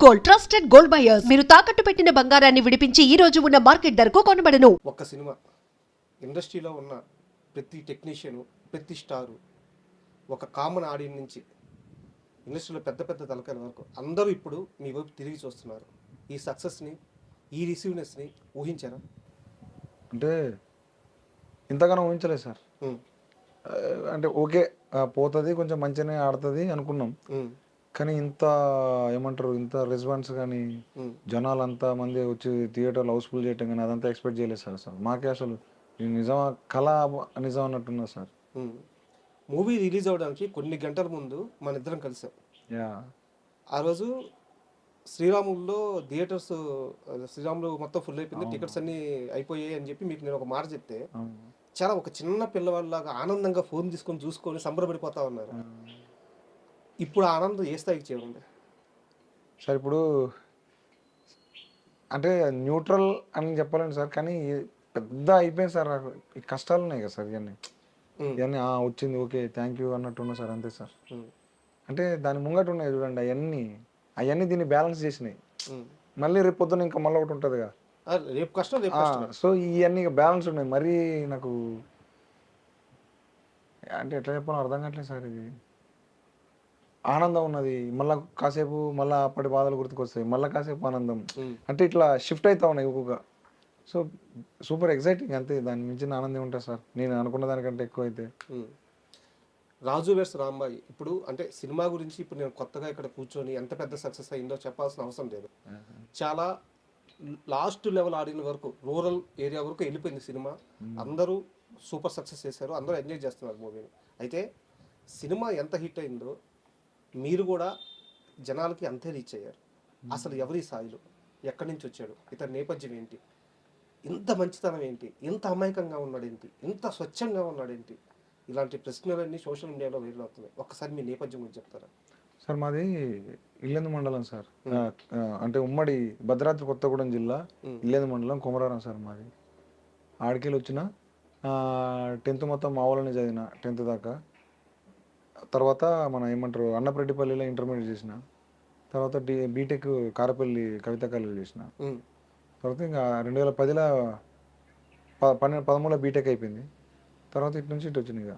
Gold trusted gold buyers మీరు తాకట్టు పెట్టిన బంగారాన్ని విడిపించి ఈ రోజు ఉన్న మార్కెట్ ధరకు కొనబడను. ఒక సినిమా ఇండస్ట్రీలో ఉన్న ప్రతి టెక్నీషియను, ప్రతి స్టారు, ఒక కామన్ ఆడియన్స్ నుంచి ఇండస్ట్రీలో పెద్ద పెద్ద తలకాయల వరకు అందరూ ఇప్పుడు మీ వైపు తిరిగి చూస్తున్నారు. ఈ సక్సెస్ని, ఈ రిసీవ్నెస్ని ఊహించారా? అంటే ఇంతగానో ఊహించలేదు సార్. అంటే ఓకే పోతుంది, కొంచెం మంచిగానే ఆడుతుంది అనుకున్నాం. కానీ ఇంత ఏమంటారు, ఇంత రెస్పాన్స్ కానీ జనాలు అంతా మంది వచ్చి థియేటర్లో హౌస్ఫుల్ చేయటం కానీ అదంతా ఎక్స్పెక్ట్ చేయలేదు సార్. అసలు మాకే అసలు నిజమా కళ నిజం అన్నట్టున్నా సార్. మూవీ రిలీజ్ అవ్వడానికి కొన్ని గంటల ముందు మన ఇద్దరం కలిసాం. ఆ రోజు శ్రీరాముల్లో శ్రీరాములు మొత్తం ఫుల్ అయిపోయింది, టికెట్స్ అన్నీ అయిపోయాయి అని చెప్పి మీకు నేను ఒక మాట చెప్తే చాలా ఒక చిన్న పిల్లవాళ్ళలాగా ఆనందంగా ఫోన్ తీసుకొని చూసుకొని సంబరపడిపోతా ఉన్నారు. ఇప్పుడు ఆనందం ఏ స్థాయికి చేయండి సార్? ఇప్పుడు అంటే న్యూట్రల్ అని చెప్పలేను సార్, కానీ పెద్ద అయిపోయింది సార్. నాకు ఈ కష్టాలు ఉన్నాయి కదా సార్, ఇవన్నీ వచ్చింది ఓకే థ్యాంక్ యూ అన్నట్టున్నా సార్, అంతే సార్. అంటే దాని ముంగట ఉన్నాయి చూడండి, అవన్నీ దీన్ని బ్యాలెన్స్ చేసినాయి. మళ్ళీ రేపు పొద్దున ఇంకా మళ్ళీ ఒకటి ఉంటుంది కదా, రేపు కష్టం. సో ఇవన్నీ బ్యాలెన్స్ ఉన్నాయి. మరీ నాకు అంటే ఎట్లా చెప్పాలో అర్థం కావట్లేదు సార్. ఇది ఆనందం ఉన్నది, మళ్ళీ కాసేపు మళ్ళీ అప్పటి బాధలు గుర్తుకొస్తాయి, మళ్ళీ కాసేపు ఆనందం, అంటే ఇట్లా షిఫ్ట్ అవుతా ఉన్నాయి ఒక్కొక్క. సో సూపర్ ఎక్సైటింగ్, అంతే. దాని మించిన ఆనందం ఉంటుంది సార్, నేను అనుకున్న దానికంటే ఎక్కువ అయితే. రాజు వెర్స్ రాంబాయి ఇప్పుడు అంటే సినిమా గురించి ఇప్పుడు నేను కొత్తగా ఇక్కడ కూర్చొని ఎంత పెద్ద సక్సెస్ అయిందో చెప్పాల్సిన అవసరం లేదు. చాలా లాస్ట్ లెవెల్ ఆడిన వరకు, రూరల్ ఏరియా వరకు వెళ్ళిపోయింది సినిమా. అందరూ సూపర్ సక్సెస్ చేశారు, అందరూ ఎంజాయ్ చేస్తున్నారు మూవీని. అయితే సినిమా ఎంత హిట్ అయిందో మీరు కూడా జనాలకి అంతే రీచ్ అయ్యారు. అసలు ఎవరి స్థాయిలో, ఎక్కడి నుంచి వచ్చాడు, ఇతని నేపథ్యం ఏంటి, ఇంత మంచితనం ఏంటి, ఇంత అమాయకంగా ఉన్నాడేంటి, ఇంత స్వచ్ఛంగా ఉన్నాడేంటి, ఇలాంటి ప్రశ్నలన్నీ సోషల్ మీడియాలో వైరల్ అవుతున్నాయి. ఒక్కసారి మీ నేపథ్యం గురించి చెప్తారా? సార్ మాది ఇల్లెందు మండలం సార్, అంటే ఉమ్మడి భద్రాద్రి కొత్తగూడెం జిల్లా ఇల్లెందు మండలం కొమరారం సార్ మాది. ఆడికెళ్ళి వచ్చిన 10th మొత్తం మా ఊళ్ళోనే చదివిన, 10th దాకా. తర్వాత మన ఏమంటారు అన్నప్రెడ్డిపల్లిలో ఇంటర్మీడియట్ చేసిన, తర్వాత బీటెక్ కారపల్లి కవితా కాలేజీ చేసిన. తర్వాత ఇంకా 2010లో 13లో బీటెక్ అయిపోయింది. తర్వాత ఇటు నుంచి ఇటు వచ్చింది. ఇక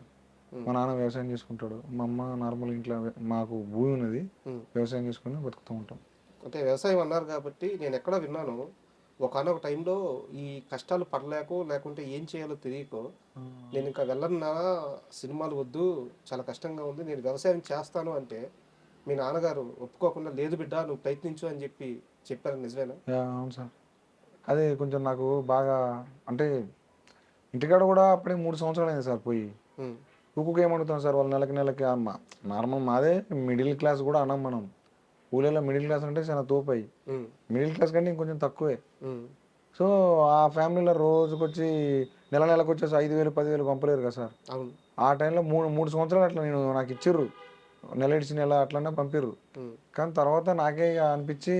మా నాన్న వ్యవసాయం చేసుకుంటాడు, మా అమ్మ నార్మల్ ఇంట్లో, మాకు భూమి ఉన్నది, వ్యవసాయం చేసుకుని బతుకుతూ ఉంటాం. అంటే వ్యవసాయం అన్నారు కాబట్టి నేను ఎక్కడో విన్నాను, ఒకనొక టైంలో ఈ కష్టాలు పడలేకో లేకుంటే ఏం చేయాలో తెలియకో నేను ఇంకా వెళ్ళన్నా, సినిమాలు వద్దు, చాలా కష్టంగా ఉంది, నేను వ్యవసాయం చేస్తాను అంటే మీ నాన్నగారు ఒప్పుకోకుండా లేదు బిడ్డ నువ్వు ప్రయత్నించు అని చెప్పారు. నిజమేనా? అవును సార్. అదే కొంచెం నాకు బాగా అంటే ఇంటికాడ కూడా అప్పుడే 3 సంవత్సరాలు అయింది సార్ పోయి. ఊకుకి ఏమడుగుతాం సార్, వాళ్ళు నెలకి అమ్మ నార్మల్ మాదే మిడిల్ క్లాస్ కూడా అన్నాం మనం. ఊళ్ళలో మిడిల్ క్లాస్ అంటే చాలా తోపాయి, మిడిల్ క్లాస్ కంటే ఇంకొంచెం తక్కువే. సో ఆ ఫ్యామిలీలో రోజుకొచ్చి నెలకు వచ్చేసి 5,000 10,000 పంపలేరు కదా సార్. ఆ టైంలో 3 సంవత్సరాలు అట్లా నాకు ఇచ్చిర్రు, నెల ఇడిచి నెల అట్లనే పంపిర్రు. కానీ తర్వాత నాకే అనిపించి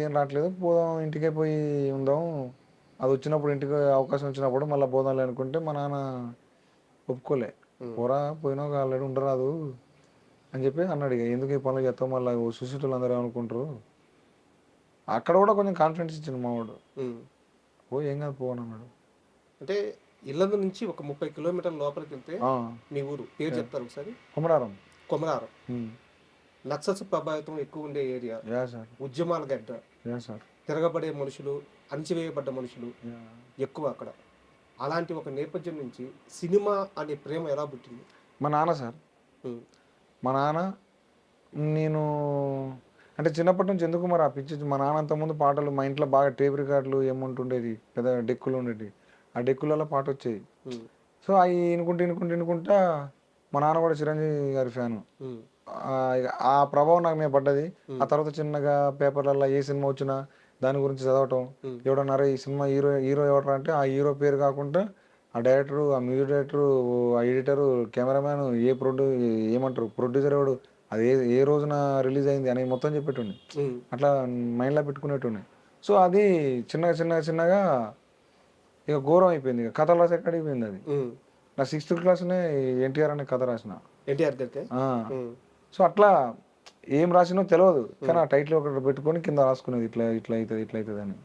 ఏం రావట్లేదు, పోదాం ఇంటికే పోయి ఉందాం, అది వచ్చినప్పుడు ఇంటికి అవకాశం వచ్చినప్పుడు మళ్ళీ పోదాంలే అనుకుంటే మా నాన్న ఒప్పుకోలే. పోరా పోయినాక ఆల్రెడీ ఉండరాదు అని చెప్పి అన్నాడు. ఇక ఎందుకు ఈ పనులు చేస్తాం, మళ్ళీ సుశీతులు అందరూ ఏమనుకుంటారు. అక్కడ కూడా కొంచెం కాన్ఫిడెన్స్ ఇచ్చిండు మావాడు, ఏం కాదు పోను అన్నాడు. అంటే ఇల్లందు నుంచి ఒక 30 కిలోమీటర్ల లోపలికి వెళ్తే మీ ఊరు పేరు చెప్తారు ఒకసారి? కొమరారం. నక్సల్స్ ప్రభావితం ఎక్కువ ఉండే ఏరియా, ఉద్యమాల గడ్డ, తిరగబడే మనుషులు, అణచివేయబడ్డ మనుషులు ఎక్కువ అక్కడ. అలాంటి ఒక నేపథ్యం నుంచి సినిమా అనే ప్రేమ ఎలా పుట్టింది? మా నాన్న సార్, మా నాన్న నేను అంటే చిన్నప్పటి నుంచి ఎందుకు మరి ఆ పిచ్చి, మా నాన్న అంతకుముందు పాటలు, మా ఇంట్లో బాగా టేప్ రికార్డులు ఏముంటుండేది, పెద్ద డెక్కులు ఉండేవి, ఆ డెక్కులలో పాట వచ్చేది. సో అవి వినుకుంటా మా నాన్న కూడా చిరంజీవి గారి ఫ్యాను. ఆ ప్రభావం నాకు మీద పడ్డది. ఆ తర్వాత చిన్నగా పేపర్లలో ఏ సినిమా వచ్చినా దాని గురించి చదవటం, ఎవడన్నారా ఈ సినిమా హీరో ఎవరు అంటే ఆ హీరో పేరు కాకుండా ఆ డైరెక్టరు, ఆ మ్యూజిక్ డైరెక్టరు, ఆ ఎడిటరు, కెమెరామ్యాన్, ఏమంటారు ప్రొడ్యూసర్ ఎవడు, అది ఏ రోజున రిలీజ్ అయింది అని మొత్తం చెప్పేటండి. అట్లా మైండ్లో పెట్టుకునేటండి. సో అది చిన్నగా ఇక ఘోరం అయిపోయింది. ఇక కథలు రాసి ఎక్కడికి పోయింది అది. నా 6th క్లాస్నే ఎన్టీఆర్ అనే కథ రాసిన. ఎన్టీఆర్ గారికి. సో అట్లా ఏం రాసినో తెలియదు, కానీ ఆ టైటిల్ ఒకటి పెట్టుకొని కింద రాసుకునేది ఇట్లా ఇట్లా అవుతుంది ఇట్లా అవుతుంది అని.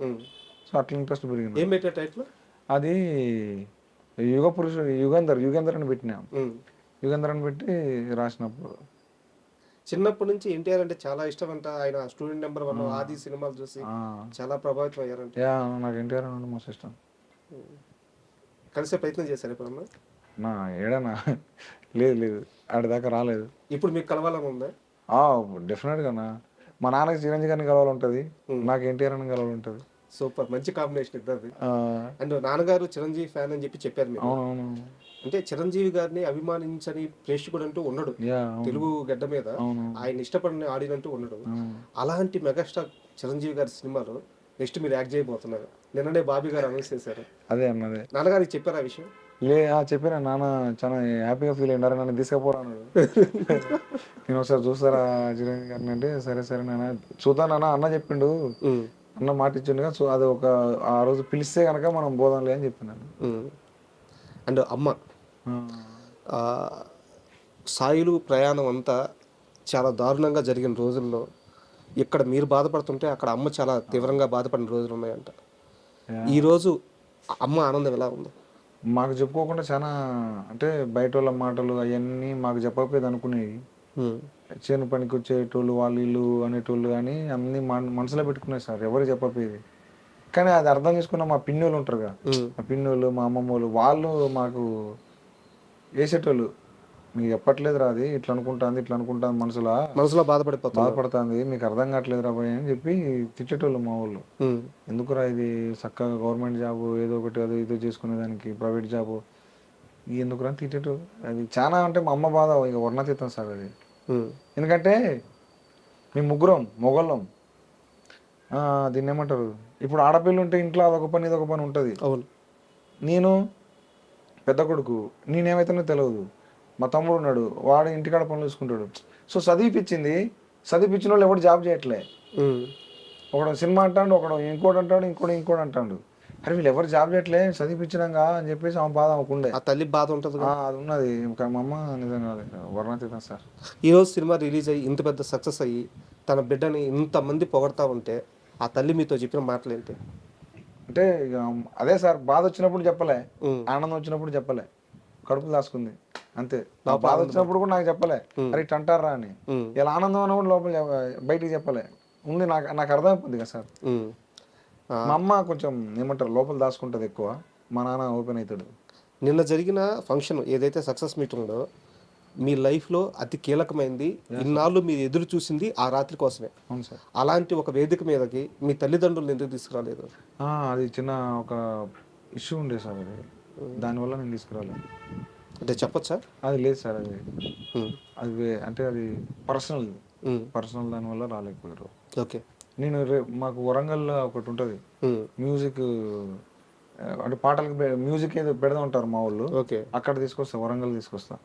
సో అట్లా ఇంట్రెస్ట్ పెరిగింది. ఏం పెట్టే టైటిల్? అది యుగ పురుషుడు యుగేందర్ అని పెట్టినా. యుగేందర్ అని పెట్టి రాసినప్పుడు చిన్నప్పటి నుంచి ఎన్టీఆర్ అంటే చాలా ఇష్టం అంట. ఆయన స్టూడెంట్ నెంబర్ 1 ఆది సినిమాలు చూసి చాలా ప్రభావితం అయ్యారంట. నాకు ఎన్టీఆర్ అంటే మస్తు ఇష్టం. కలిసే ప్రయత్నం చేశారు ఎప్పుడన్నా? నా ఏడనా లేదు ఆడిదాకా రాలేదు. ఇప్పుడు మీకు కలవాలని ఉందా? డెఫినెట్గా మా నాన్నకి చిరంజీవి గారిని కలవాలంటది, నాకు ఎన్టీఆర్ అని కలవాలంటది. సూపర్, మంచి కాంబినేషన్ ఇద్దరిది. అండ్ నాన్నగారు చిరంజీవి ఫ్యాన్ అని చెప్పి చెప్పారు మీరు. అవునవును. అంటే చిరంజీవి గారిని అభిమానించని ప్రేక్షకుడు అంటూ ఉండడు తెలుగు గడ్డ మీద, ఆయన ఇష్టపడిన ఆడినంటూ ఉండడు. అలాంటి మెగాస్టార్ చిరంజీవి గారి సినిమాలో నెక్స్ట్ మీరు యాక్ట్ చేయబోతున్నారు. నిన్ననే బాబీ గారు అనౌన్స్ చేశారు. అదే అన్నదే. నాన్నగారికి చెప్పారు ఆ విషయం? చెప్పిన నాన్న చాలా హ్యాపీగా ఫీల్ అయ్యారు, నన్ను తీసుకుపోరాను. నేను ఒకసారి చూస్తారా చిరంజీవి గారిని అంటే, సరే నాన్న చూద్దాం నాన్న అన్న చెప్పిండు, అన్న మాట ఇచ్చిండుగా, సో అది ఒక ఆ రోజు పిలిస్తే కనుక మనం పోదాంలే అని చెప్పినాను. అండ్ అమ్మ సాయిలు ప్రయాణం అంతా చాలా దారుణంగా జరిగిన రోజుల్లో ఇక్కడ మీరు బాధపడుతుంటే అక్కడ అమ్మ చాలా తీవ్రంగా బాధపడిన రోజులు ఉన్నాయంట. ఈరోజు అమ్మ ఆనందం ఎలా ఉంది? మాకు చెప్పుకోకుండా చాలా, అంటే బయట వాళ్ళ మాటలు అవన్నీ మాకు చెప్పకపోయేది అనుకునేవి. చేను పనికి వచ్చేటోళ్ళు వాళ్ళు వీళ్ళు అనేటోళ్ళు కానీ అన్ని మనసులో పెట్టుకునేది సార్, ఎవరు చెప్పకపోయేది. కానీ అది అర్థం చేసుకున్న మా పిన్నోళ్ళు ఉంటారుగా, మా పిన్నోళ్ళు మా అమ్మమ్మ వాళ్ళు మాకు వేసేటోళ్ళు, మీకు చెప్పట్లేదు రా అది ఇట్లా అనుకుంటాను మనసులో బాధపడుతుంది, మీకు అర్థం కావట్లేదు రా భయ్ అని చెప్పి తిట్టేటోళ్ళు మా వాళ్ళు. ఎందుకురా ఇది చక్కగా గవర్నమెంట్ జాబ్ ఏదో ఒకటి అది ఏదో చేసుకునేదానికి ప్రైవేట్ జాబ్ ఎందుకురా తిట్టేటోళ్ళు. అది చాలా అంటే మా అమ్మ బాధ ఇక వర్ణతీతం సార్ అది. ఎందుకంటే మేము ముగ్గురం మొగళ్ళం, దీన్ని ఏమంటారు, ఇప్పుడు ఆడపిల్ల ఉంటే ఇంట్లో అదొక పని ఇదొక పని ఉంటుంది. అవును. నేను పెద్ద కొడుకు, నేనేమైతేనో తెలియదు, మా తమ్ముడు ఉన్నాడు, వాడు ఇంటికాడ పనులు చూసుకుంటాడు. సో చదివిపించిన వాళ్ళు ఎవడు జాబ్ చేయట్లే. ఒకడు సినిమా అంటాడు, ఒకడు ఇంకోటి అంటాడు, ఇంకోటి అంటాడు. అరే వీళ్ళు ఎవరు జాబ్ చేయట్లే చదివిపించినాగా అని చెప్పేసి ఆమె బాధ అవ్వకుండే. ఆ తల్లి బాధ ఉంటుంది, అది ఉన్నది. మా అమ్మ నిజంగా వర్ణతీతం సార్. ఈరోజు సినిమా రిలీజ్ అయ్యి ఇంత పెద్ద సక్సెస్ అయ్యి తన బిడ్డని ఇంతమంది పొగడతా ఉంటే ఆ తల్లి మీతో చెప్పిన మాటలు ఏంటి? అంటే ఇక అదే సార్, బాధ వచ్చినప్పుడు చెప్పలే, ఆనందం వచ్చినప్పుడు చెప్పలే, కడుపులు దాచుకుంది అంతే. నా బాధ వచ్చినప్పుడు కూడా నాకు చెప్పలే, అరే ఇట్ అంటారా అని. ఇలా ఆనందం అన్న కూడా లోపల బయటికి చెప్పలే, ఉంది నాకు అర్థమైపోద్ది కదా సార్. మా అమ్మ కొంచెం ఏమంటారు లోపల దాచుకుంటుంది ఎక్కువ, మా నాన్న ఓపెన్ అవుతాడు. నిన్న జరిగిన ఫంక్షన్ ఏదైతే సక్సెస్ మీట్ ఉందో మీ లైఫ్లో అతి కీలకమైంది, ఇన్నాళ్ళు మీరు ఎదురు చూసింది ఆ రాత్రి కోసమే. అవును సార్. అలాంటి ఒక వేదిక మీదకి మీ తల్లిదండ్రులు ఎందుకు తీసుకురాలేదు? అది చిన్న ఒక ఇష్యూ ఉండే సార్, అది దానివల్ల నేను తీసుకురాలేదు. అంటే చెప్పొచ్చా? అది లేదు సార్, అది అంటే అది పర్సనల్ దానివల్ల రాలేకపోయారు. ఓకే. నేను మాకు వరంగల్లో ఒకటి ఉంటుంది మ్యూజిక్, అంటే పాటలకు మ్యూజిక్ ఏదో పెడదా ఉంటారు మా వాళ్ళు. ఓకే. అక్కడ తీసుకొస్తా, వరంగల్ తీసుకొస్తా,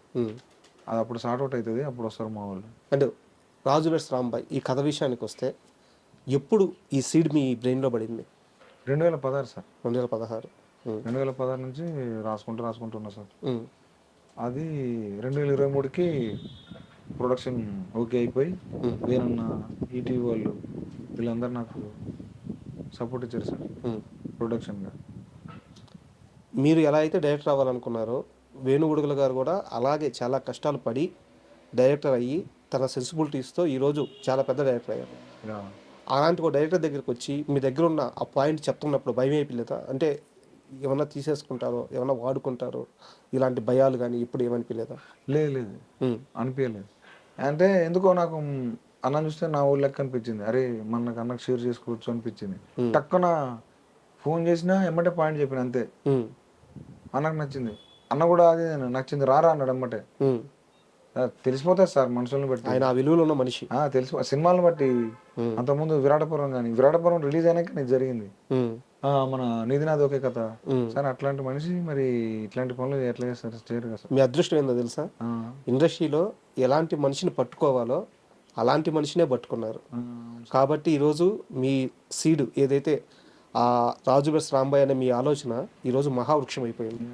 అది అప్పుడు సార్ట్ అవుట్ అవుతుంది, అప్పుడు వస్తారు మా వాళ్ళు. అంటే రాజు వెడ్స్ రాంబాయ్ ఈ కథ విషయానికి వస్తే ఎప్పుడు ఈ సీడ్ మీ బ్రెయిన్లో పడింది? 2016 సార్. 2016. 2016 నుంచి రాసుకుంటున్నా సార్. అది 2023కి ప్రొడక్షన్ ఓకే అయిపోయి వేరన్న ఈటీవీ వాళ్ళు వీళ్ళందరూ నాకు సపోర్ట్ ఇచ్చారు సార్ ప్రొడక్షన్గా. మీరు ఎలా అయితే డైరెక్టర్ అవ్వాలనుకున్నారో వేణుగుడుగుల గారు కూడా అలాగే చాలా కష్టాలు పడి డైరెక్టర్ అయ్యి తన సెన్సిబిలిటీస్తో ఈరోజు చాలా పెద్ద డైరెక్టర్ అయ్యారు. అలాంటి ఒక డైరెక్టర్ దగ్గరికి వచ్చి మీ దగ్గర ఉన్న ఆ పాయింట్ చెప్తున్నప్పుడు భయం అయిపోలేదా? అంటే ఏమన్నా తీసేసుకుంటారో, ఏమన్నా వాడుకుంటారో, ఇలాంటి భయాలు కానీ ఇప్పుడు ఏమనిపించలేదా? లేదు అనిపించలేదు. అంటే ఎందుకో నాకు అన్న చూస్తే నా ఊళ్ళో లెక్క అనిపించింది, అరే మనకు అన్నకు షేర్ చేసుకోవచ్చు అనిపించింది. టక్కున ఫోన్ చేసినా ఎమ్మటే పాయింట్ చెప్పిన అంతే, అన్నకు నచ్చింది. అన్న కూడా అది నచ్చింది రారా అన్నాడు ఎమ్మటే. తెలిసిపోతుంది సార్ మనుషులను బట్టి, ఆయన విలువలో ఉన్న మనిషి తెలిసి సినిమాలను బట్టి. అంతకుముందు విరాటపురం రిలీజ్ అయినాక నీకు జరిగింది మన నిధినాథ్ ఒకే కథ సార్. అట్లాంటి మనిషి మరి ఇట్లాంటి పనులు ఎట్లా చేస్తారు, చేయరు కదా సార్. మీ అదృష్టం ఏందో తెలుసా, ఇండస్ట్రీలో ఎలాంటి మనిషిని పట్టుకోవాలో అలాంటి మనిషినే పట్టుకున్నారు. కాబట్టి ఈరోజు మీ సీడ్ ఏదైతే ఆ రాజు వెడ్స్ రాంబాయ్ అనే మీ ఆలోచన ఈరోజు మహావృక్షం అయిపోయింది.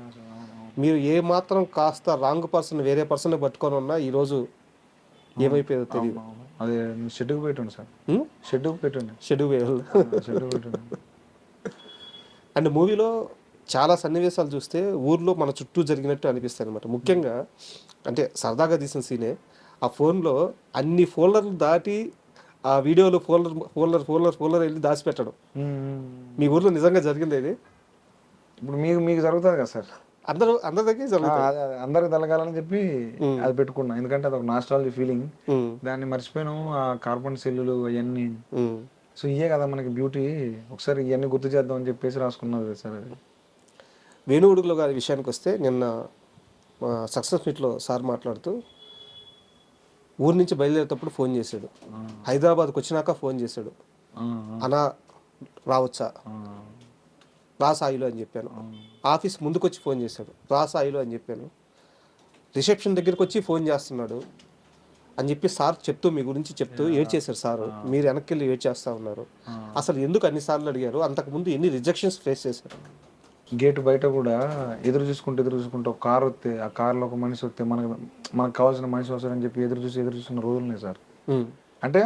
మీరు ఏ మాత్రం కాస్త రాంగ్ పర్సన్ వేరే పర్సన్ పట్టుకొని ఉన్నా ఈరోజు ఏమైపోయేదో తెలియదు. అదే షెడ్కి పెట్టండి సార్, షెడ్కి పెట్టండి, షెడ్యూల్ వేయాలి. షెడ్కి పెట్టండి. అండ్ మూవీలో చాలా సన్నివేశాలు చూస్తే ఊర్లో మన చుట్టూ జరిగినట్టు అనిపిస్తాయి అనమాట. ముఖ్యంగా అంటే సరదాగా తీసిన సీనే, ఆ ఫోన్లో అన్ని ఫోల్డర్లు దాటి ఆ వీడియోలో ఫోల్డర్ వెళ్ళి దాచిపెట్టడం. మీ ఊర్లో నిజంగా జరిగింది ఇది? ఇప్పుడు మీకు జరుగుతుంది కదా సార్, అందరి దగ్గర జరుగుతుంది. అందరికి తలగాలని చెప్పి అది పెట్టుకున్నా, ఎందుకంటే అది ఒక నాస్టాలజీ ఫీలింగ్. దాన్ని మర్చిపోయాను, ఆ కార్బన్ సెల్లులు అవన్నీ. సో ఇయే కదా మనకి బ్యూటీ, ఒకసారి ఇవన్నీ గుర్తు చేద్దాం అని చెప్పేసి రాసుకున్నది సార్ అది. వేణుగుడుగులో గారి విషయానికి వస్తే, నిన్న సక్సెస్ మీట్లో సార్ మాట్లాడుతూ ఊరి నుంచి బయలుదేరేటప్పుడు ఫోన్ చేశాడు, హైదరాబాద్కి వచ్చినాక ఫోన్ చేశాడు, అనా రావచ్చా, రా సాయిలో అని చెప్పాను. ఆఫీస్ ముందుకు వచ్చి ఫోన్ చేశాడు, రా సాయిలో అని చెప్పాను. రిసెప్షన్ దగ్గరికి వచ్చి ఫోన్ చేస్తున్నాడు అని చెప్పి సార్ చెప్తూ, మీ గురించి చెప్తూ ఏడ్చేశారు సార్. మీరు వెనక్కి వెళ్ళి ఏడ్చేస్తూ ఉన్నారు. అసలు ఎందుకు అన్నిసార్లు అడిగారు? అంతకుముందు ఎన్ని రిజెక్షన్స్ ఫేస్ చేశారు? గేట్ బయట కూడా ఎదురు చూసుకుంటూ ఒక కార్ వస్తే, ఆ కార్లో ఒక మనిషి వస్తే మనకు కావాల్సిన మనిషి వస్తారని చెప్పి ఎదురు చూస్తున్న రోజులు ఉన్నాయి సార్. అంటే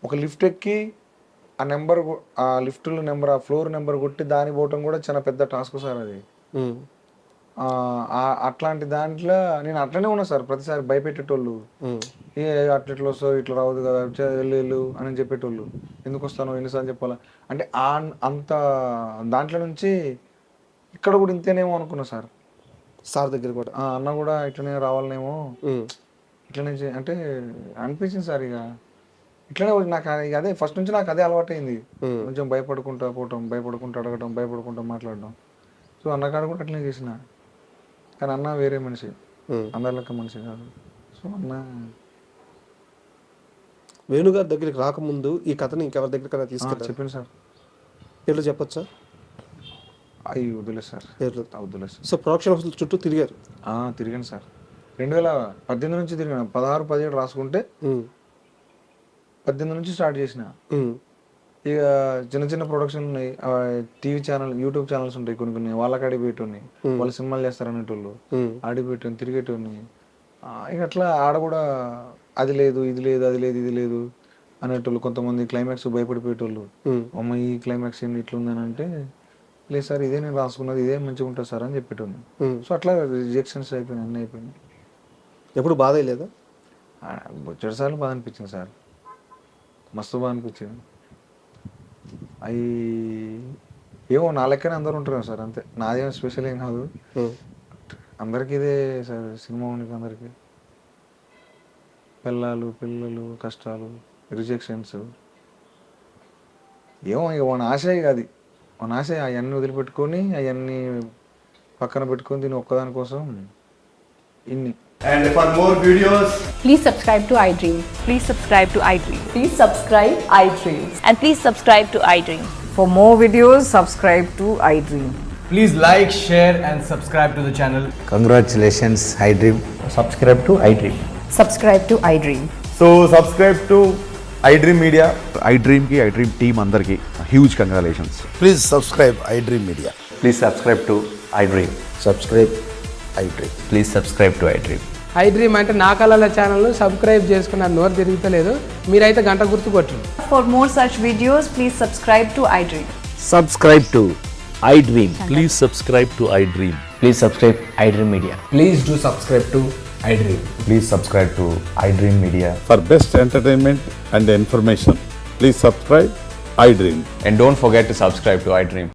ఒక లిఫ్ట్ ఎక్కి ఆ నెంబర్, ఆ లిఫ్ట్లో నెంబర్, ఆ ఫ్లోర్ నెంబర్ కొట్టి దాని పోవటం కూడా చాలా పెద్ద టాస్క్ సార్ అది. అట్లాంటి దాంట్లో నేను అట్లనే ఉన్నా సార్. ప్రతిసారి భయపెట్టేటోళ్ళు, అట్లా వస్తావు, ఇట్లా రావద్దు కదా, వెళ్ళు అని చెప్పేటోళ్ళు. ఎందుకు వస్తాను, ఎన్నిసార్లు చెప్పాలా అంటే అంత దాంట్లో నుంచి ఇక్కడ కూడా ఇంతేనేమో అనుకున్నా సార్. సార్ దగ్గర కూడా అన్న కూడా ఇట్లనే రావాలనేమో, ఇట్లనే అంటే అనిపించింది సార్. ఇక ఇట్లనే నాకు అదే ఫస్ట్ నుంచి నాకు అదే అలవాటైంది. కొంచెం భయపడుకుంటా పోవటం, భయపడుకుంటూ అడగటం, భయపడుకుంటూ మాట్లాడడం. సో అన్నకాడ కూడా అట్లనే చేసిన. కానీ అన్న వేరే మనిషి, అందరి లెక్క మనిషి కాదు. సో అన్న వేణుగారి దగ్గరికి రాకముందు ఈ కథని ఇంకెవరి దగ్గర తీసుకెళ్ళి చెప్పింది సార్. పేర్లు చెప్పొచ్చా? అవి వదిలేదు సార్, పేర్లు వదిలేదు సార్. సో ప్రొడక్షన్ హౌస్ చుట్టూ తిరిగారు? తిరిగాను సార్. 2018 నుంచి తిరిగాను. 16, 17 రాసుకుంటే 18 నుంచి స్టార్ట్ చేసిన. ఇక చిన్న ప్రొడక్షన్ ఉన్నాయి, టీవీ ఛానల్, యూట్యూబ్ ఛానల్స్ ఉంటాయి కొన్ని, వాళ్ళకి అడిగిపెట్టుని, వాళ్ళు సినిమాలు చేస్తారనేటోళ్ళు, అడిగిపెట్టుని తిరిగేటోని. ఇక అట్లా ఆడ కూడా అది లేదు, ఇది లేదు, అది లేదు, ఇది లేదు అనేటోళ్ళు. కొంతమంది క్లైమాక్స్ భయపడిపోయేటోళ్ళు, అమ్మ ఈ క్లైమాక్స్ ఏంటి ఇట్లుందని అంటే, లేదు సార్ ఇదే నేను రాసుకున్నది, ఇదే మంచిగా ఉంటుంది సార్ అని చెప్పేటోని. సో అట్లా రిజెక్షన్స్ అయిపోయినాయి, అన్నీ అయిపోయినాయి. ఎప్పుడు బాధ లేదా? బొచ్చడిసార్లు బాధ అనిపించింది సార్, మస్తు బాధ అనిపించింది. అవి ఏమో నా లెక్కనే అందరూ ఉంటారు సార్, అంతే. నాదేమో స్పెషల్ ఏం కాదు, అందరికీ ఇదే సార్. సినిమా ఉంది అందరికీ, పిల్లలు కష్టాలు, రిజెక్షన్స్. ఏమో ఇక మన ఆశ కాదు, మన ఆశ అవన్నీ వదిలిపెట్టుకొని, అవన్నీ పక్కన పెట్టుకొని దీని ఒక్కదాని కోసం ఇన్ని. And for more videos, Please subscribe to iDream. Please subscribe to iDream. Please subscribe iDream. And please subscribe to iDream. For more videos, subscribe to iDream. please like, share and subscribe to the channel. Congratulations, iDream. Subscribe to iDream. Subscribe to iDream. So subscribe to iDream Media. iDream team andarki huge congratulations. Please subscribe iDream Media. Please subscribe to iDream. Subscribe iDream. Please subscribe to iDream. iDream అంటే నా కళల ఛానల్ను subscribe చేసుకున్న నోరు తిరుగుతలేదు, మీరైతే గంట గుర్తు కొట్టండి. For more such videos, please subscribe to iDream. Subscribe to iDream. Please subscribe to iDream. Please subscribe iDream Media. Please do subscribe to iDream. Please subscribe to iDream Media. For best entertainment and information, please subscribe iDream. And don't forget to subscribe to iDream.